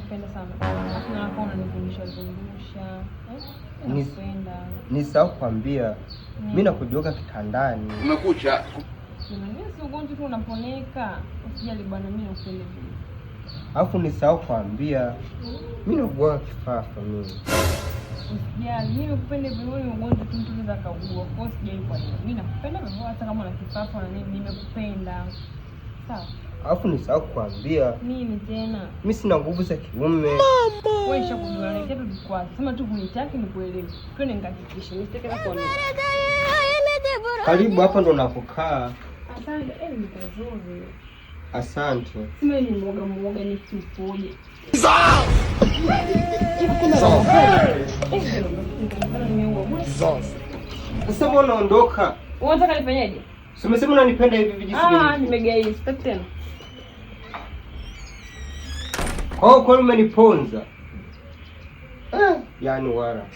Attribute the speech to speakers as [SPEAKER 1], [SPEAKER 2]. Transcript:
[SPEAKER 1] nakupenda sana. Alafu na hapo unanifundisha zungusha. Nakupenda.
[SPEAKER 2] Nisahau kuambia mimi nakujoka kitandani.
[SPEAKER 3] Umekucha.
[SPEAKER 1] Mimi si ugonjwa tu unaponeka. Usijali bwana, mimi nakupenda vile.
[SPEAKER 2] Alafu nisahau kuambia mimi naugua kifafa mimi.
[SPEAKER 1] Usijali, mimi nakupenda vile, wewe ugonjwa tu mtu anaweza kaugua. Kwa hiyo sijali kwa hiyo. Mimi nakupenda vile hata kama una kifafa na nini, nimekupenda. Sawa.
[SPEAKER 2] Alafu nisahau kuambia
[SPEAKER 1] Nini tena?
[SPEAKER 2] mimi sina nguvu za kiume.
[SPEAKER 1] Wewe shakujua na kitu kwa sema tu kunitaki nikuelewe. Twende ngahakikishe. Nisitake na kuona.
[SPEAKER 2] Karibu hapa ndo nakukaa.
[SPEAKER 1] Asante, ni kazuri.
[SPEAKER 2] Asante.
[SPEAKER 1] Sima ni mwoga ni kiupoje.
[SPEAKER 2] Sasa mbona unaondoka?
[SPEAKER 1] Unataka nifanyaje?
[SPEAKER 2] Umesema unanipenda hivi vijisi vingi.
[SPEAKER 1] Nimegei, sitaki tena.
[SPEAKER 2] Kwani umeniponza? Yaani wara.